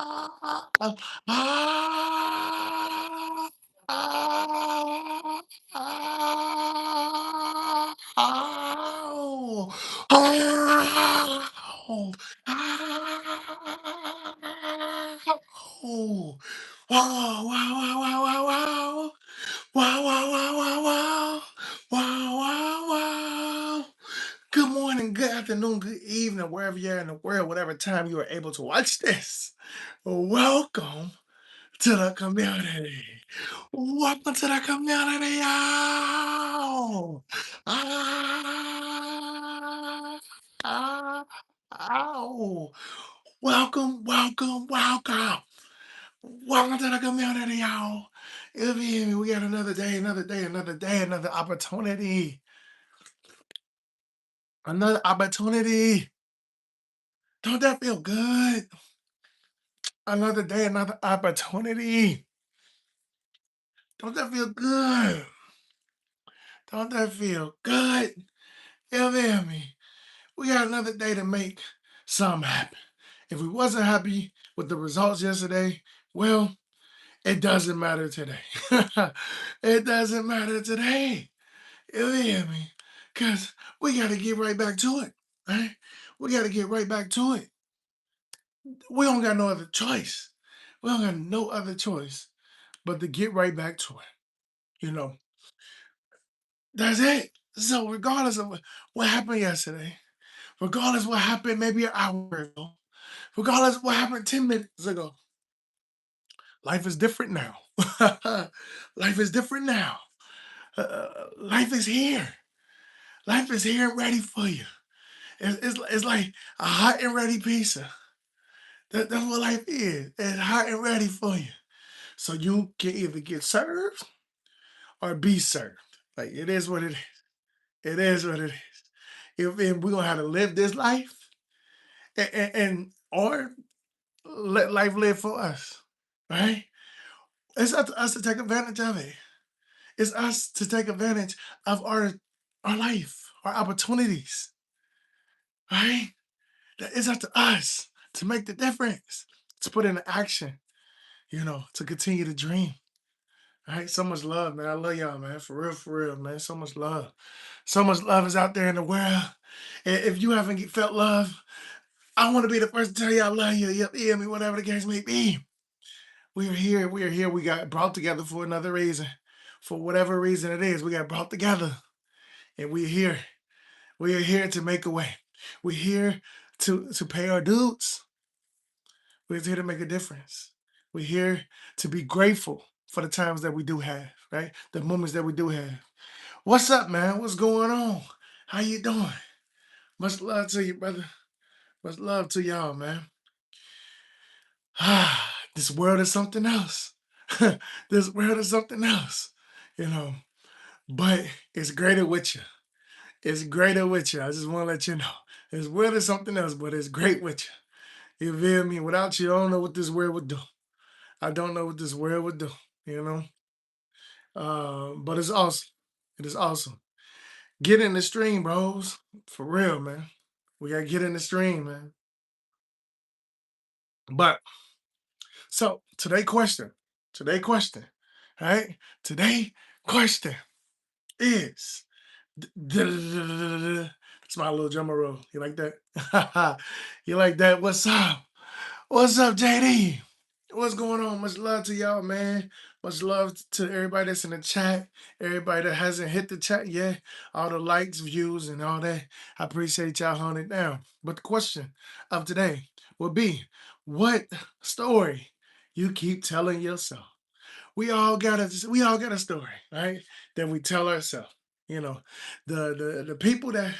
Wow, wow, wow, wow, wow, wow. Wow, wow, wow, wow, wow. Wow, wow, wow. Good morning, good afternoon, good evening, wherever you're in the world, whatever time you are able to watch this. Welcome to the community. Welcome to the community, y'all. Ah, ah, ow. Welcome, welcome, welcome. Welcome to the community, y'all. You feel me? We got another day, another day, another day, another opportunity. Another opportunity. Don't that feel good? Another day, another opportunity. Don't that feel good? Don't that feel good? You feel me? We got another day to make something happen. If we wasn't happy with the results yesterday, well, it doesn't matter today. It doesn't matter today. You hear me? Because we got to get right back to it, right? We got to get right back to it. We don't got no other choice. We don't got no other choice but to get right back to it. You know, that's it. So, regardless of what happened yesterday, regardless what happened maybe an hour ago, regardless what happened 10 minutes ago, life is different now. Life is different now. Life is here. Life is here and ready for you. It's like a hot and ready pizza. That's what life is. It's hot and ready for you. So you can either get served or be served. Like it is what it is. It is what it is. If we're gonna have to live this life and or let life live for us. Right? It's up to us to take advantage of it. It's us to take advantage of our life, our opportunities. Right? It's up to us to make the difference, to put into action, to continue to dream. All right, so much love, man. I love y'all, man. For real, man. So much love. So much love is out there in the world. If you haven't felt love, I want to be the first to tell you I love you. You hear me? Whatever the case may be. We are here. We are here. We got brought together for another reason. For whatever reason it is, we got brought together. And we're here. We are here to make a way. We're here to pay our dues. We're here to make a difference. We're here to be grateful for the times that we do have, right? The moments that we do have. What's up, man? What's going on? How you doing? Much love to you, brother. Much love to y'all, man. This world is something else. This world is something else, you know. But it's greater with you. It's greater with you. I just want to let you know. This world is something else, but it's great with you. You feel me? Without you, I don't know what this world would do. I don't know what this world would do, you know. But it's awesome. It is awesome. Get in the stream, bros. For real, man. We gotta get in the stream, man. But so today question, right? Today question is it's my little drummer roll. You like that? You like that? What's up? What's up, JD? What's going on? Much love to y'all, man. Much love to everybody that's in the chat. Everybody that hasn't hit the chat yet. All the likes, views, and all that. I appreciate y'all holding it down. But the question of today will be, what story you keep telling yourself? We all got a story, right? That we tell ourselves. You know, the people that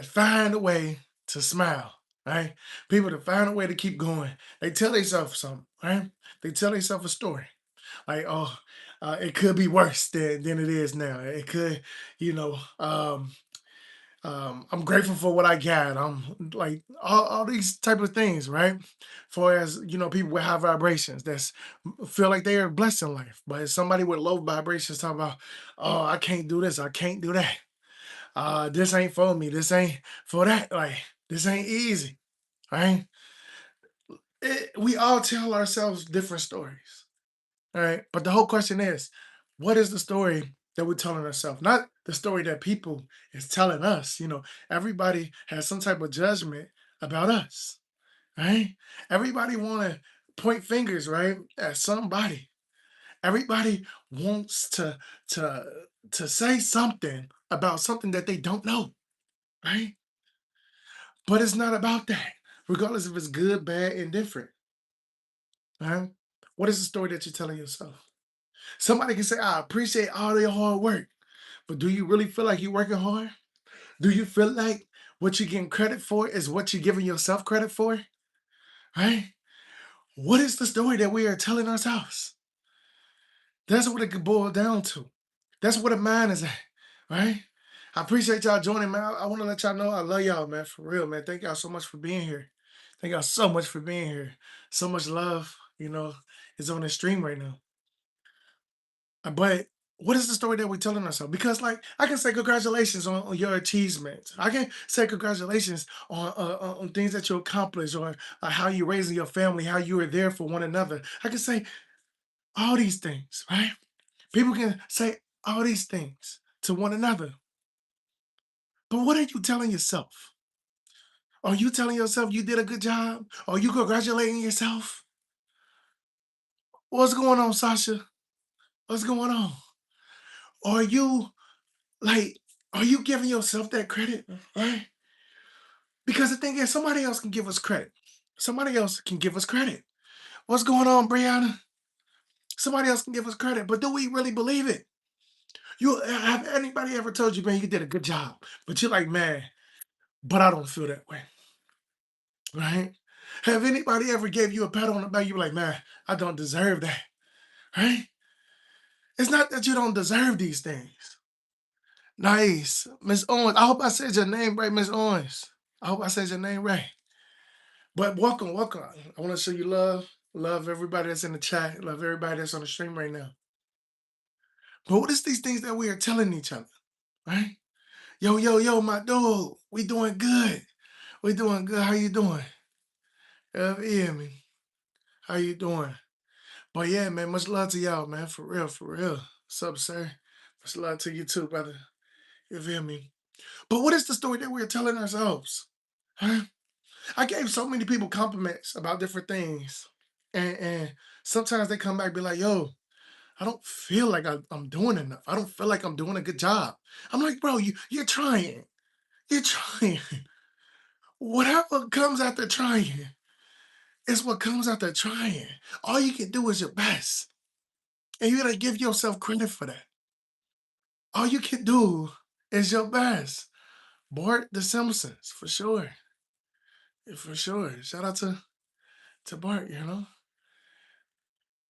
find a way to smile, right? People that find a way to keep going. They tell themselves something, right? They tell themselves a story. Like, oh, it could be worse than it is now. It could, you know, I'm grateful for what I got. I'm like all these type of things, right? For as people with high vibrations that's feel like they are blessed in life, but as somebody with low vibrations talk about, oh, I can't do this, I can't do that. This ain't for me. This ain't for that. Like this ain't easy, right? We all tell ourselves different stories. All right. But the whole question is, what is the story that we're telling ourselves? Not the story that people is telling us. Everybody has some type of judgment about us, right? Everybody want to point fingers, right, at somebody. Everybody wants to to say something about something that they don't know, right? But it's not about that, regardless if it's good, bad, indifferent, right? What is the story that you're telling yourself? Somebody can say, I appreciate all your hard work, but do you really feel like you're working hard? Do you feel like what you're getting credit for is what you're giving yourself credit for? Right? What is the story that we are telling ourselves? That's what it could boil down to. That's what a mind is at, right? I appreciate y'all joining, man. I want to let y'all know I love y'all, man. For real, man. Thank y'all so much for being here. Thank y'all so much for being here. So much love, is on the stream right now. But what is the story that we're telling ourselves? Because, like, I can say congratulations on your achievements. I can say congratulations on things that you accomplished, or how you raising your family, how you are there for one another. I can say all these things, right? People can say all these things to one another. But what are you telling yourself? Are you telling yourself you did a good job? Are you congratulating yourself? What's going on, Sasha? What's going on? Are you like, are you giving yourself that credit? Right? Because the thing is, somebody else can give us credit. Somebody else can give us credit. What's going on, Brianna? Somebody else can give us credit, but do we really believe it? You have anybody ever told you, man, you did a good job, but you're like, man, but I don't feel that way, right? Have anybody ever gave you a pat on the back? You're like, man, I don't deserve that, right? It's not that you don't deserve these things. Nice, Miss Owens. I hope I said your name right, Miss Owens. I hope I said your name right. But welcome, welcome. I want to show you love. Love everybody that's in the chat. Love everybody that's on the stream right now. But what is these things that we are telling each other, right? Yo, yo, yo, my dude. We doing good. We doing good. How you doing? Yeah, me. How you doing? But yeah, man, much love to y'all, man. For real, for real. What's up, sir? Much love to you too, brother. You feel me? But what is the story that we're telling ourselves? Huh? I gave so many people compliments about different things. And sometimes they come back and be like, yo, I don't feel like I'm doing enough. I don't feel like I'm doing a good job. I'm like, bro, you're trying. You're trying. Whatever comes after trying is what comes after trying. All you can do is your best. And you gotta give yourself credit for that. All you can do is your best. Bart the Simpsons, for sure. For sure. Shout out to Bart.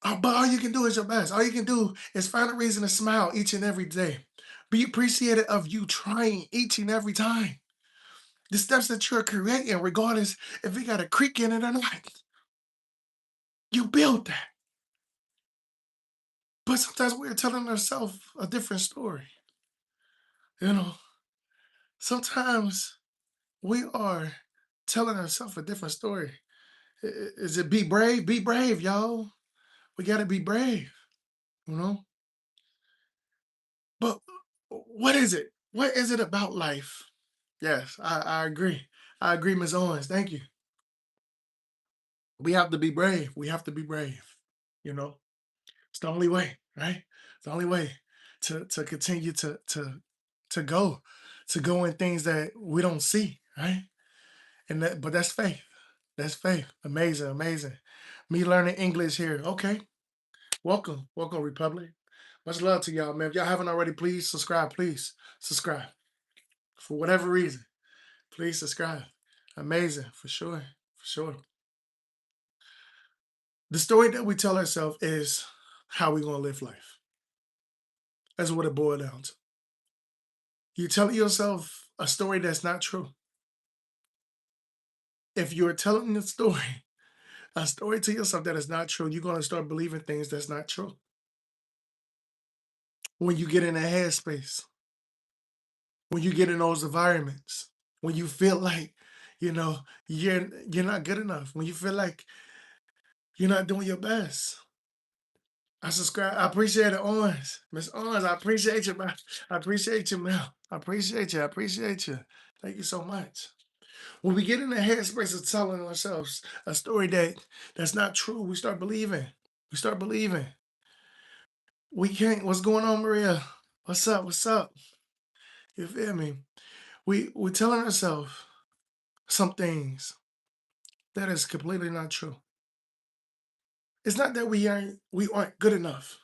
But all you can do is your best. All you can do is find a reason to smile each and every day. Be appreciated of you trying each and every time. The steps that you're creating, regardless if it got a creak in it or not, you built that. But sometimes we're telling ourselves a different story. You know, sometimes we are telling ourselves a different story. Is it be brave? Be brave, y'all. We got to be brave, you know? But what is it? What is it about life? Yes, I agree. I agree, Ms. Owens. Thank you. We have to be brave. We have to be brave. You know, it's the only way, right? It's the only way to continue to go in things that we don't see, right? But that's faith. That's faith. Amazing, amazing. Me learning English here. Okay. Welcome. Welcome, Republic. Much love to y'all, man. If y'all haven't already, please subscribe. Please subscribe. For whatever reason, please subscribe. Amazing, for sure. For sure. The story that we tell ourselves is how we're going to live life. That's what it boils down to. You're telling yourself a story that's not true. If you're telling a story to yourself that is not true, you're going to start believing things that's not true. When you get in a headspace, when you get in those environments, when you feel like, you're not good enough, when you feel like You're not doing your best. I subscribe. I appreciate it, Owens. Miss Owens, I appreciate you, man. I appreciate you, man. I appreciate you. I appreciate you. Thank you so much. When we get in the headspace of telling ourselves a story that's not true, we start believing. We start believing. We can't. What's going on, Maria? What's up? What's up? You feel me? We're telling ourselves some things that is completely not true. It's not that we aren't good enough.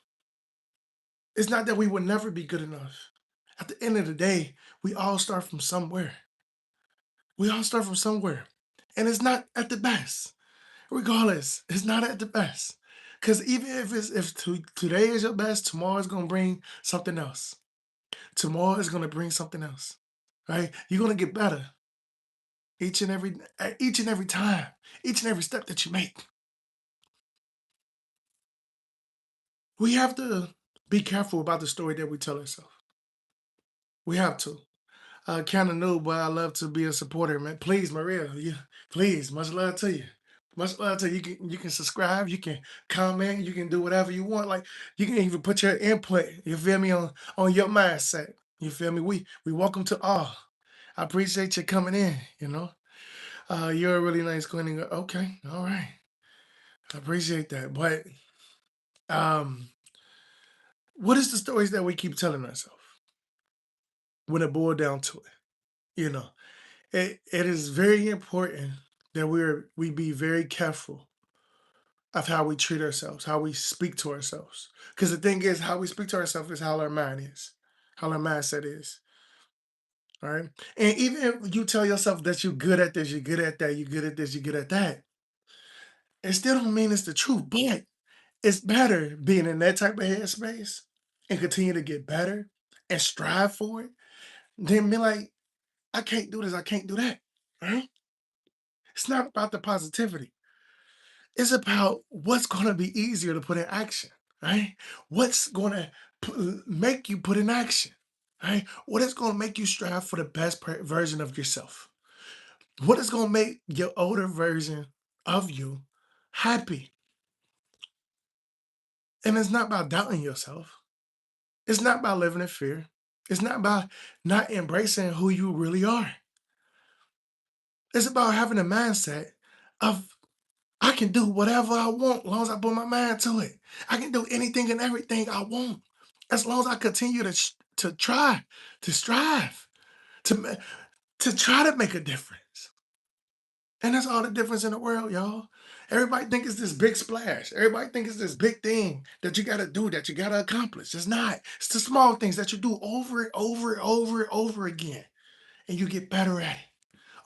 It's not that we will never be good enough. At the end of the day, we all start from somewhere. We all start from somewhere. And it's not at the best. Regardless, it's not at the best. Because even if today is your best, tomorrow is gonna bring something else. Tomorrow is gonna bring something else. Right? You're gonna get better each and every time, each and every step that you make. We have to be careful about the story that we tell ourselves. We have to. Kind of new, but I love to be a supporter, man. Please, Maria, please, much love to you. Much love to you. You can subscribe, you can comment, you can do whatever you want. Like you can even put your input. You feel me on your mindset. You feel me? We welcome to all. I appreciate you coming in. You're a really nice cleaning. Okay, all right. I appreciate that. But um, what is the stories that we keep telling ourselves when it boiled down to it? You know. It is very important that we be very careful of how we treat ourselves, how we speak to ourselves. Because the thing is, how we speak to ourselves is how our mind is, how our mindset is. All right. And even if you tell yourself that you're good at this, you're good at that, you're good at this, you're good at that, it still don't mean it's the truth. But it's better being in that type of headspace and continue to get better and strive for it than be like, I can't do this, I can't do that. Right? It's not about the positivity. It's about what's going to be easier to put in action, right? What's going to make you put in action, right? What is going to make you strive for the best version of yourself? What is going to make your older version of you happy? And it's not about doubting yourself. It's not about living in fear. It's not about not embracing who you really are. It's about having a mindset of I can do whatever I want as long as I put my mind to it. I can do anything and everything I want as long as I continue to try, to strive, to to try to make a difference. And that's all the difference in the world, y'all. Everybody think it's this big splash. Everybody think it's this big thing that you got to do, that you got to accomplish. It's not. It's the small things that you do over and over and over and over again, and you get better at it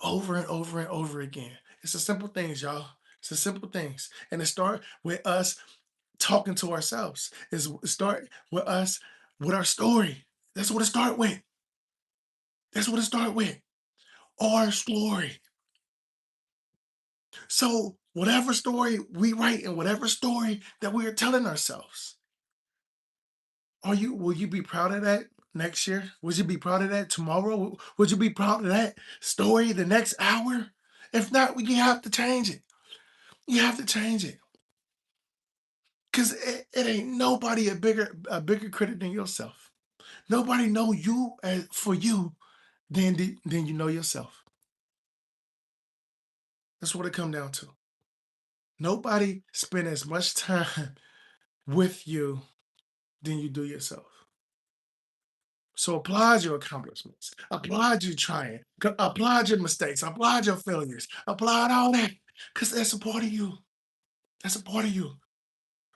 over and over and over again. It's the simple things, y'all. It's the simple things. And it start with us talking to ourselves. It start with us with our story. That's what it start with. That's what it start with. Our story. So whatever story we write and whatever story that we are telling ourselves, will you be proud of that next year? Would you be proud of that tomorrow? Would you be proud of that story the next hour? If not, you have to change it. You have to change it. Cause it ain't nobody a bigger critic than yourself. Nobody know you as for you than you know yourself. That's what it come down to. Nobody spend as much time with you than you do yourself. So applaud your accomplishments. Applaud you trying. Applaud your mistakes. Applaud your failures. Applaud all that. Because that's a part of you. That's a part of you.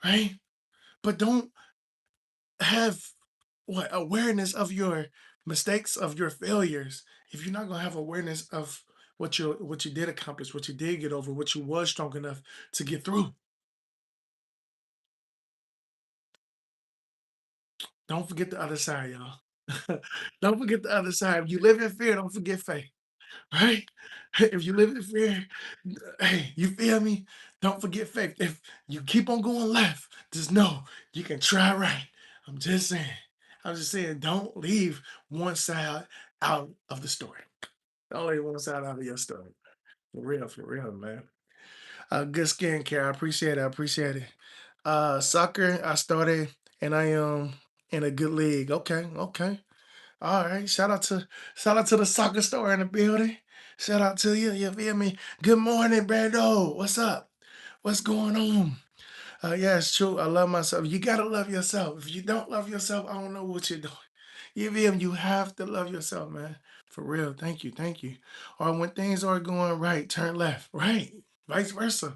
Right? But don't have what awareness of your mistakes, of your failures, if you're not gonna have awareness of what you did accomplish, what you did get over, what you was strong enough to get through. Don't forget the other side, y'all. Don't forget the other side. If you live in fear, don't forget faith. Right? If you live in fear, hey, you feel me? Don't forget faith. If you keep on going left, just know you can try right. I'm just saying. I'm just saying, don't leave one side out of the story. Don't leave one side out of your story. For real, man. Good skincare. I appreciate it. I appreciate it. Soccer, I started and I am in a good league. Okay, okay. All right. Shout out to the soccer store in the building. Shout out to you. You feel me? Good morning, Brando. What's up? What's going on? Yeah, it's true. I love myself. You gotta love yourself. If you don't love yourself, I don't know what you're doing. You feel me? You have to love yourself, man. For real. Thank you. Thank you. Or when things are going right, turn left. Right. Vice versa.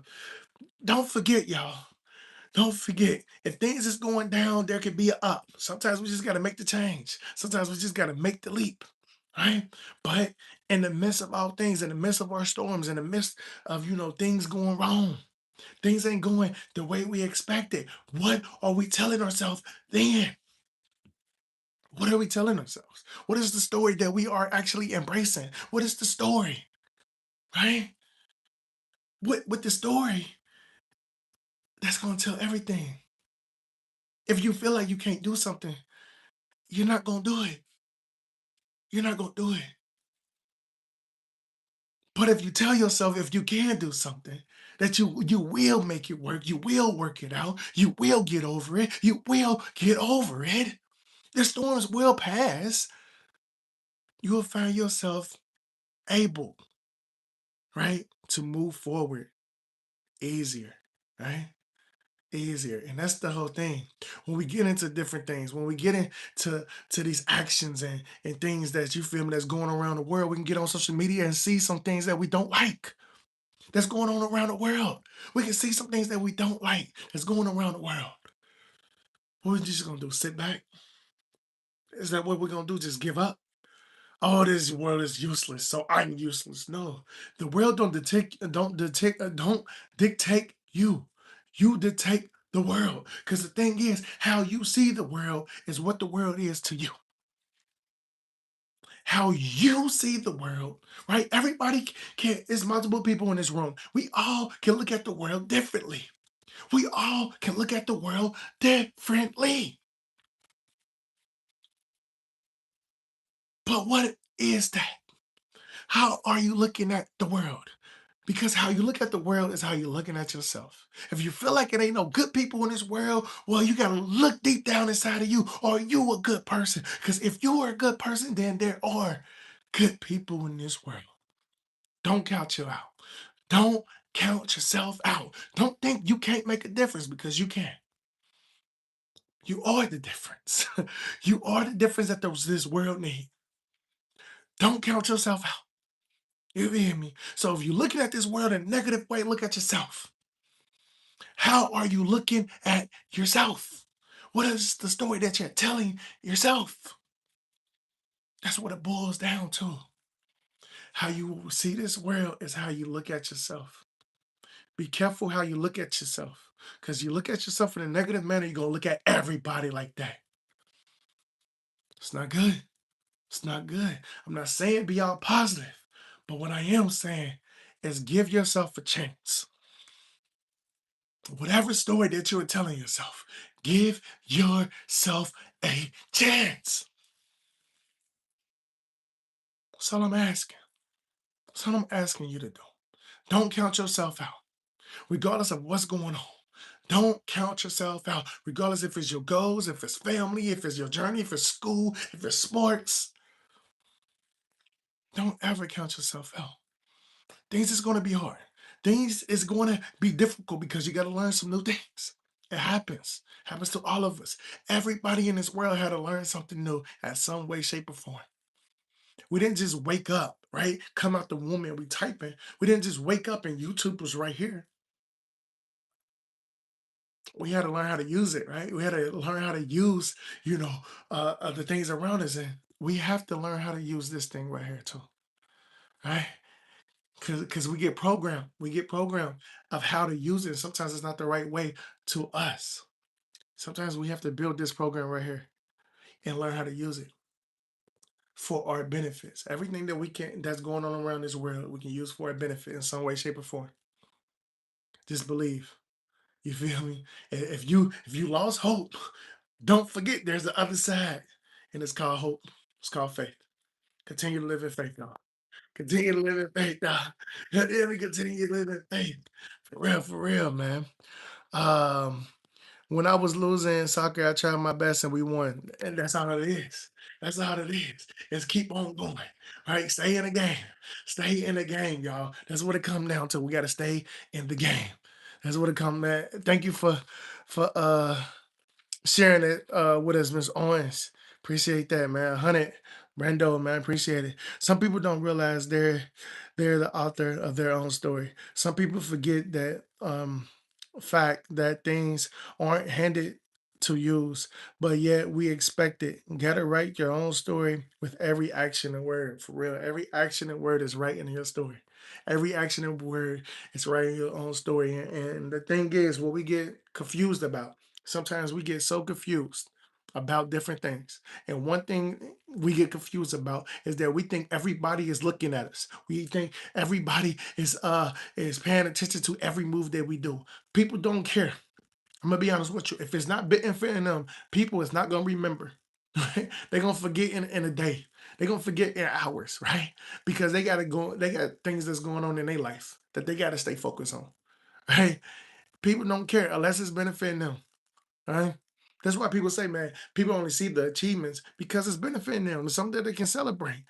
Don't forget, y'all. Don't forget, if things is going down, there could be a up. Sometimes we just got to make the change. Sometimes we just got to make the leap, right? But in the midst of all things, in the midst of our storms, in the midst of things going wrong, things ain't going the way we expected. What are we telling ourselves then? What are we telling ourselves? What is the story that we are actually embracing? What is the story, right? With the story that's going to tell everything. If you feel like you can't do something, you're not going to do it. You're not going to do it. But if you tell yourself if you can do something, that you will make it work, you will work it out, you will get over it, you will get over it. The storms will pass. You will find yourself able, right, to move forward easier, right? Easier. And that's the whole thing. When we get into different things, when we get into these actions and things that you feel me that's going around the world, we can get on social media and see some things that we don't like that's going on around the world. We can see some things that we don't like that's going around the world. What are we just gonna do? Sit back? Is that what we're gonna do? Just give up? Oh, this world is useless, so I'm useless. No, the world don't dictate you. You dictate the world. Because the thing is, how you see the world is what the world is to you. How you see the world, right? Everybody can. There's multiple people in this room. We all can look at the world differently. We all can look at the world differently. But what is that? How are you looking at the world? Because how you look at the world is how you're looking at yourself. If you feel like it ain't no good people in this world, well, you gotta look deep down inside of you. Are you a good person? Because if you are a good person, then there are good people in this world. Don't count you out. Don't count yourself out. Don't think you can't make a difference because you can. You are the difference. You are the difference that this world needs. Don't count yourself out. You hear me? So if you're looking at this world in a negative way, look at yourself. How are you looking at yourself? What is the story that you're telling yourself? That's what it boils down to. How you see this world is how you look at yourself. Be careful how you look at yourself. Because you look at yourself in a negative manner, you're going to look at everybody like that. It's not good. It's not good. I'm not saying be all positive. But what I am saying is give yourself a chance. Whatever story that you're telling yourself, give yourself a chance. That's all I'm asking. That's all I'm asking you to do. Don't count yourself out, regardless of what's going on. Don't count yourself out, regardless if it's your goals, if it's family, if it's your journey, if it's school, if it's sports. Don't ever count yourself out. Things is going to be hard. Things is going to be difficult because you got to learn some new things. It happens. Happens to all of us. Everybody in this world had to learn something new at some way, shape, or form. We didn't just wake up, right? Come out the womb and we typing. We didn't just wake up and YouTube was right here. We had to learn how to use it, right? We had to learn how to use, the things around us, and we have to learn how to use this thing right here too, right? Because we get programmed of how to use it. Sometimes it's not the right way to us. Sometimes we have to build this program right here and learn how to use it for our benefits. Everything that we can that's going on around this world, we can use for our benefit in some way, shape, or form. Just believe. You feel me? If you lost hope, don't forget there's the other side, and it's called hope. It's called faith. Continue to live in faith, y'all. Continue to live in faith, dog. Yeah, we continue to live in faith. For real, man. Um, when I was losing soccer, I tried my best and we won. And that's all it is. That's all it is. Is keep on going. Right? Stay in the game. Stay in the game, y'all. That's what it comes down to. We gotta stay in the game. That's what it comes, man. Thank you for sharing it with us, Miss Owens. Appreciate that, man. 100, Brando, man. Appreciate it. Some people don't realize they're the author of their own story. Some people forget that fact that things aren't handed to use, but yet we expect it. You gotta write your own story with every action and word. For real. Every action and word is right in your story. Every action and word is right in your own story. And the thing is, what we get confused about. Sometimes we get so confused about different things. And one thing we get confused about is that we think everybody is looking at us. We think everybody is paying attention to every move that we do. People don't care. I'm gonna be honest with you. If it's not benefiting them, people is not gonna remember. Right? They're gonna forget in a day. They're gonna forget in hours, right? Because they got things that's going on in their life that they gotta stay focused on. Right? People don't care unless it's benefiting them. Right? That's why people say, man, people only see the achievements because it's benefiting them. It's something that they can celebrate.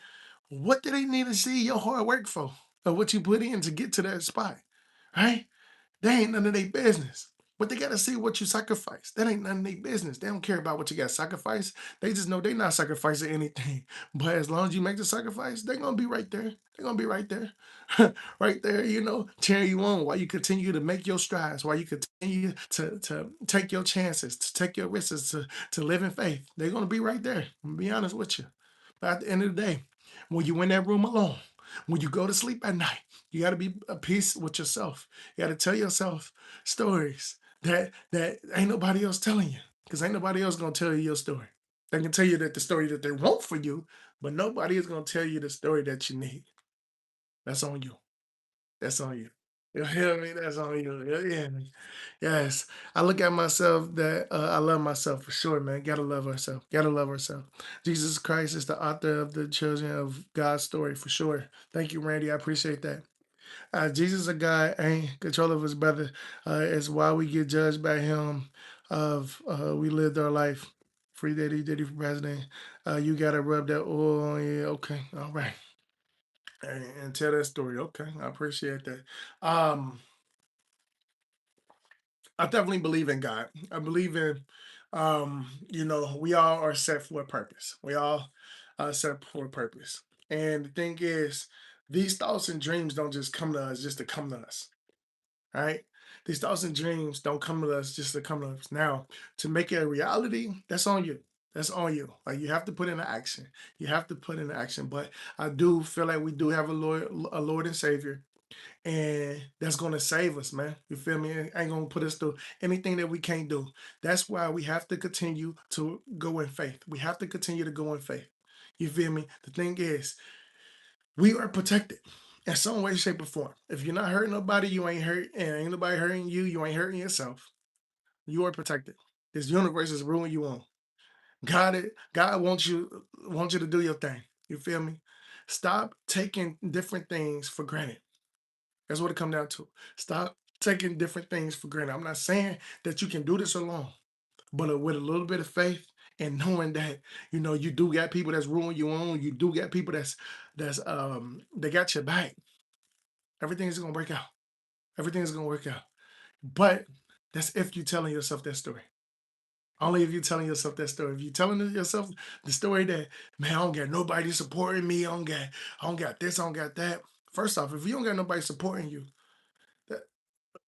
What do they need to see your hard work for? Or what you put in to get to that spot? Right? They ain't none of their business. But they gotta see what you sacrifice. That ain't none of their business. They don't care about what you got sacrificed. They just know they're not sacrificing anything. But as long as you make the sacrifice, they're gonna be right there. They're gonna be right there. Right there, cheering you on while you continue to make your strides, while you continue to take your chances, to take your risks, to live in faith. They're gonna be right there. I'm gonna be honest with you. But at the end of the day, when you in that room alone, when you go to sleep at night, you got to be at peace with yourself. You got to tell yourself stories that ain't nobody else telling you, because ain't nobody else gonna tell you your story. They can tell you that the story that they want for you, but nobody is gonna tell you the story that you need. That's on you. That's on you. You hear me? That's on you. Yeah, yeah. Yes. I look at myself that I love myself for sure, man. Gotta love ourselves. Gotta love ourselves. Jesus Christ is the author of the children of God's story for sure. Thank you, Randy. I appreciate that. Jesus, a God, ain't control of his brother. Is why we get judged by him. Of we lived our life. Free Diddy for president. You gotta rub that oil on you. Okay, all right, and tell that story. Okay, I appreciate that. Um, I definitely believe in God. I believe in, we all are set for a purpose. We all are set for a purpose. And the thing is, these thoughts and dreams don't just come to us just to come to us. Right? These thoughts and dreams don't come to us just to come to us. Now, to make it a reality, that's on you. That's on you. Like you have to put in the action. You have to put in the action. But I do feel like we do have a Lord and Savior, and that's gonna save us, man. You feel me? Ain't gonna put us through anything that we can't do. That's why we have to continue to go in faith. We have to continue to go in faith. You feel me? The thing is, we are protected in some way, shape, or form. If you're not hurting nobody, you ain't hurt, and ain't nobody hurting you, you ain't hurting yourself. You are protected. This universe is ruling you on. God wants you to do your thing. You feel me? Stop taking different things for granted. That's what it comes down to. Stop taking different things for granted. I'm not saying that you can do this alone, but with a little bit of faith and knowing that you do got people that's ruling you on, you do got people they got your back. Everything's gonna work out. Everything's gonna work out. But that's if you're telling yourself that story. Only if you're telling yourself that story. If you're telling yourself the story that, man, I don't got nobody supporting me, I don't got this, I don't got that. First off, if you don't got nobody supporting you, that,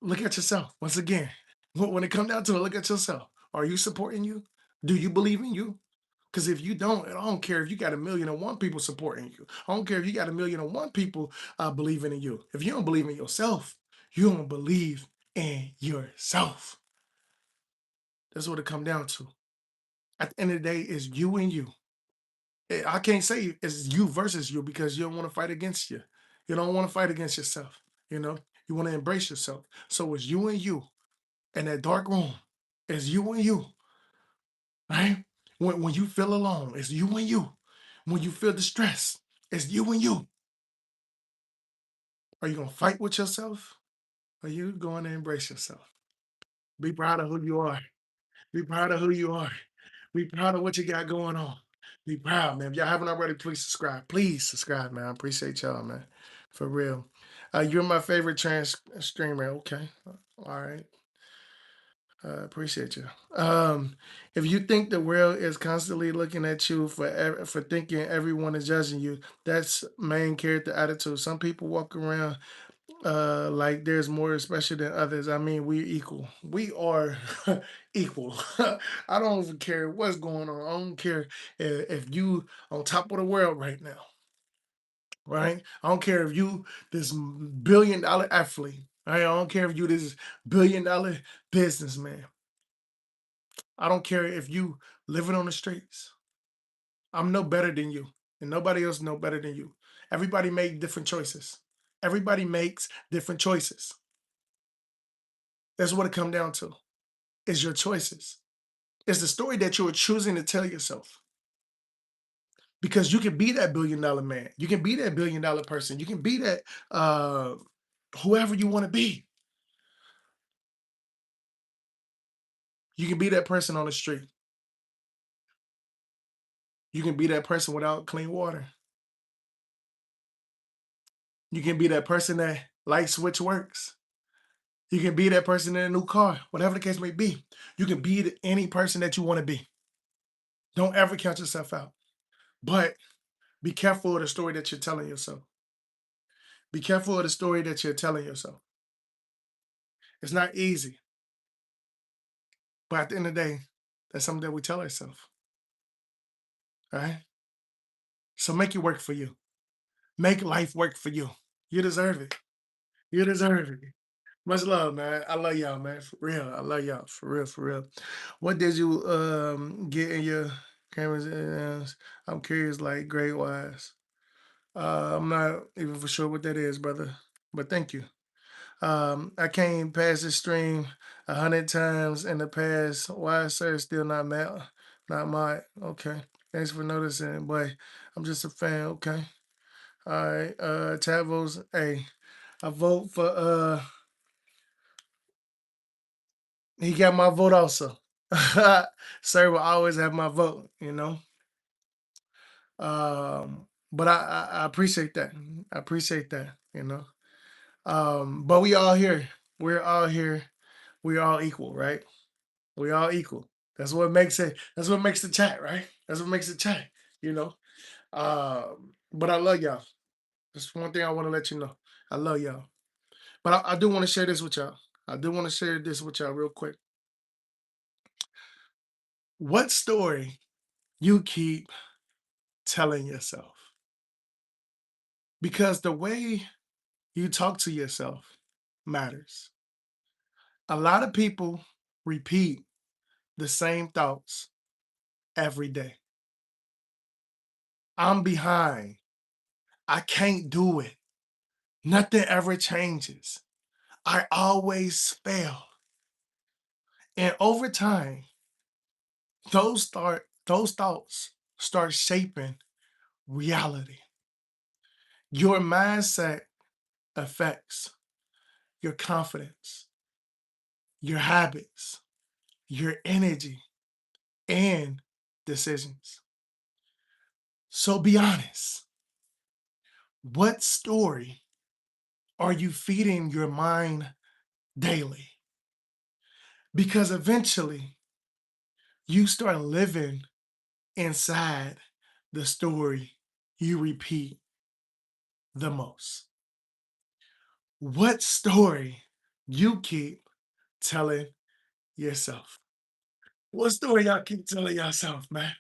look at yourself. Once again, when it comes down to it, look at yourself. Are you supporting you? Do you believe in you? Because if you don't, and I don't care if you got 1,000,001 people supporting you. I don't care if you got 1,000,001 people believing in you. If you don't believe in yourself, you don't believe in yourself. That's what it come down to. At the end of the day, it's you and you. I can't say it's you versus you because you don't want to fight against you. You don't want to fight against yourself. You know, you want to embrace yourself. So it's you and you in that dark room. It's you and you, right? When you feel alone, it's you and you. When you feel distressed, it's you and you. Are you gonna fight with yourself? Or are you going to embrace yourself? Be proud of who you are. Be proud of who you are. Be proud of what you got going on. Be proud, man. If y'all haven't already, please subscribe. Please subscribe, man. I appreciate y'all, man. For real. You're my favorite trans streamer. Okay. All right. Appreciate you. If you think the world is constantly looking at you for thinking everyone is judging you, that's main character attitude. Some people walk around like there's more special than others. I mean, we're equal. We are equal. I don't even care what's going on. I don't care if you on top of the world right now, right? I don't care if you this billion-dollar athlete. Right? I don't care if you this billion-dollar businessman. I don't care if you living on the streets. I'm no better than you, and nobody else no better than you. Everybody make different choices. Everybody makes different choices. That's what it come down to. Is your choices. It's the story that you're choosing to tell yourself. Because you can be that billion-dollar man. You can be that billion-dollar person. You can be that whoever you want to be. You can be that person on the street. You can be that person without clean water. You can be that person that light switch works. You can be that person in a new car, whatever the case may be. You can be any person that you want to be. Don't ever count yourself out. But be careful of the story that you're telling yourself. Be careful of the story that you're telling yourself. It's not easy. But at the end of the day, that's something that we tell ourselves. All right. So make it work for you. Make life work for you. You deserve it. You deserve it. Much love, man. I love y'all, man. For real. I love y'all. For real, for real. What did you get in your cameras? I'm curious, like grade wise. I'm not even for sure what that is, brother. But thank you. I came past this stream 100 times in the past. Why, sir, still not mad? Not my. Okay. Thanks for noticing, boy. I'm just a fan. Okay. All right. Tavos. Hey, I vote for. He got my vote also. Sir will always have my vote. But I appreciate that. I appreciate that. But we all here. We're all here. We're all equal, right? We all equal. That's what makes it. That's what makes the chat, right? That's what makes the chat. You know. But I love y'all. That's one thing I want to let you know. I love y'all. But I do want to share this with y'all. I do want to share this with y'all real quick. What story you keep telling yourself? Because the way you talk to yourself matters. A lot of people repeat the same thoughts every day. I'm behind. I can't do it. Nothing ever changes. I always fail. And over time, those thoughts start shaping reality. Your mindset affects your confidence, your habits, your energy, and decisions. So be honest. What story are you feeding your mind daily? Because eventually you start living inside the story you repeat the most. What story you keep telling yourself? What story y'all keep telling yourself, man?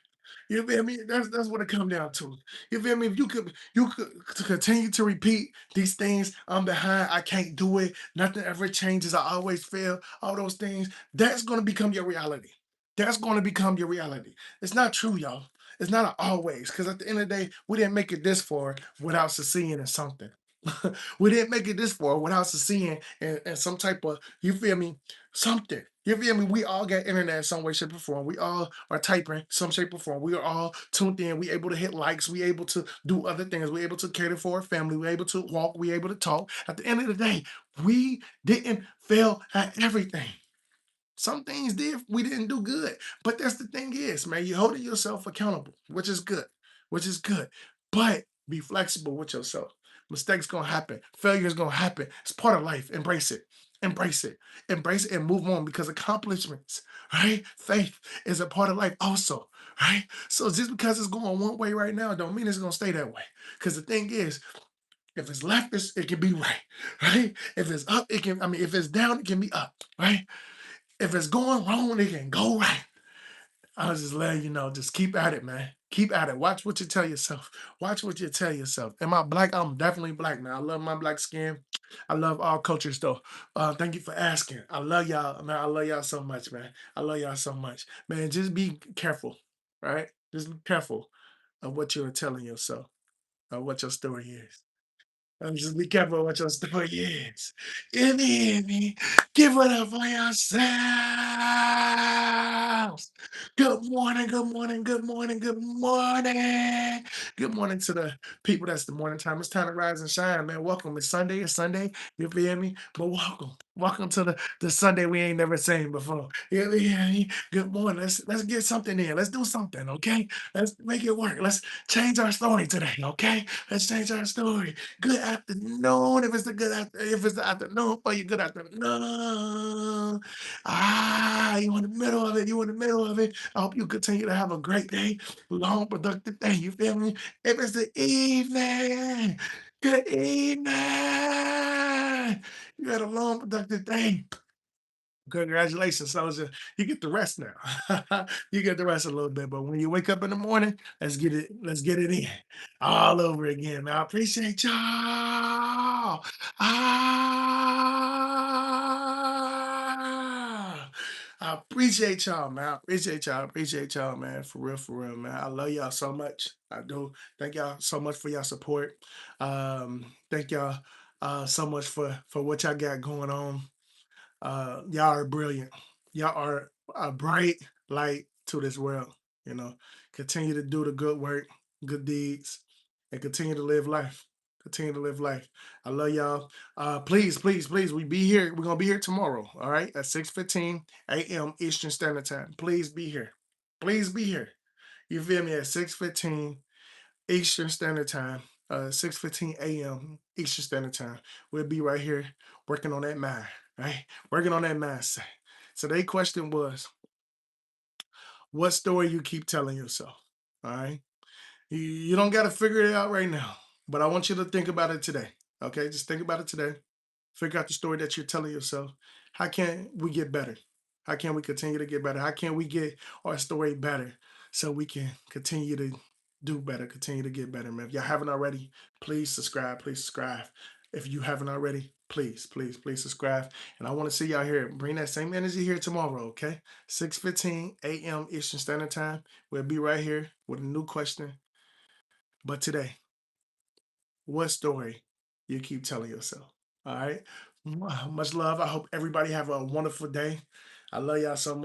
You feel me? That's what it come down to. You feel me? If you could to continue to repeat these things, I'm behind, I can't do it, nothing ever changes, I always fail, all those things, that's gonna become your reality. That's gonna become your reality. It's not true, y'all. It's not a always, because at the end of the day, we didn't make it this far without succeeding in something. We didn't make it this far without succeeding in some type of, you feel me? Something. You feel me? We all got internet in some way, shape, or form. We all are typing some shape or form. We are all tuned in. We able to hit likes. We able to do other things. We able to cater for our family. We able to walk. We able to talk. At the end of the day, we didn't fail at everything. Some things we didn't do good. But that's the thing is, man, you're holding yourself accountable, which is good, which is good. But be flexible with yourself. Mistakes gonna happen. Failure is gonna happen. It's part of life. Embrace it. Embrace it. Embrace it and move on because accomplishments, right? Faith is a part of life also, right? So just because it's going one way right now, don't mean it's gonna stay that way. Because the thing is, if it's left, it can be right, right? If it's up, it can, I mean, if it's down, it can be up, right? If it's going wrong, it can go right. I was just letting you know, just keep at it, man. Keep at it. Watch what you tell yourself. Watch what you tell yourself. Am I black? I'm definitely black, man. I love my black skin. I love all cultures, though. Thank you for asking. I love y'all, man. I love y'all so much, man. I love y'all so much, man. Just be careful, right? Just be careful of what you're telling yourself, of what your story is. Just be careful what your story is. In the end, give it up for yourselves. Good morning, good morning, good morning, good morning. Good morning to the people that's the morning time. It's time to rise and shine, man. Welcome. It's Sunday. It's Sunday. You feel me? But welcome. Welcome to the Sunday we ain't never seen before. You feel me? Good morning. Let's get something in. Let's do something, okay? Let's make it work. Let's change our story today, okay? Let's change our story. Good afternoon. If it's the afternoon for you, good afternoon. You in the middle of it. You in the middle of it. I hope you continue to have a great day, long, productive day. You feel me? If it's the evening, good evening. You had a long, productive day. Congratulations, soldier. You get the rest now. You get the rest a little bit, but when you wake up in the morning, let's get it. Let's get it in all over again. Man, I appreciate y'all. I appreciate y'all, man. I appreciate y'all. I appreciate y'all, man. For real, man. I love y'all so much. I do. Thank y'all so much for y'all support. Thank y'all so much for what y'all got going on. Y'all are brilliant. Y'all are a bright light to this world. You know, continue to do the good work, good deeds, and continue to live life. Continue to live life. I love y'all. Please, please, please, we be here. We're gonna be here tomorrow. All right, at 6:15 a.m. Eastern Standard Time. Please be here. Please be here. You feel me? At 6:15 Eastern Standard Time, 6:15 a.m. Eastern Standard Time. We'll be right here working on that mind, right? Working on that mindset. So their question was, what story you keep telling yourself? All right. You don't got to figure it out right now, but I want you to think about it today. Okay, just think about it today. Figure out the story that you're telling yourself. How can we get better? How can we continue to get better? How can we get our story better so we can continue to do better, continue to get better, man? If y'all haven't already, please subscribe. Please subscribe. If you haven't already, please, please, please subscribe. And I want to see y'all here. Bring that same energy here tomorrow, okay? 6:15 a.m. Eastern Standard Time. We'll be right here with a new question. But today, what story you keep telling yourself? All right. Much love. I hope everybody have a wonderful day. I love y'all so much.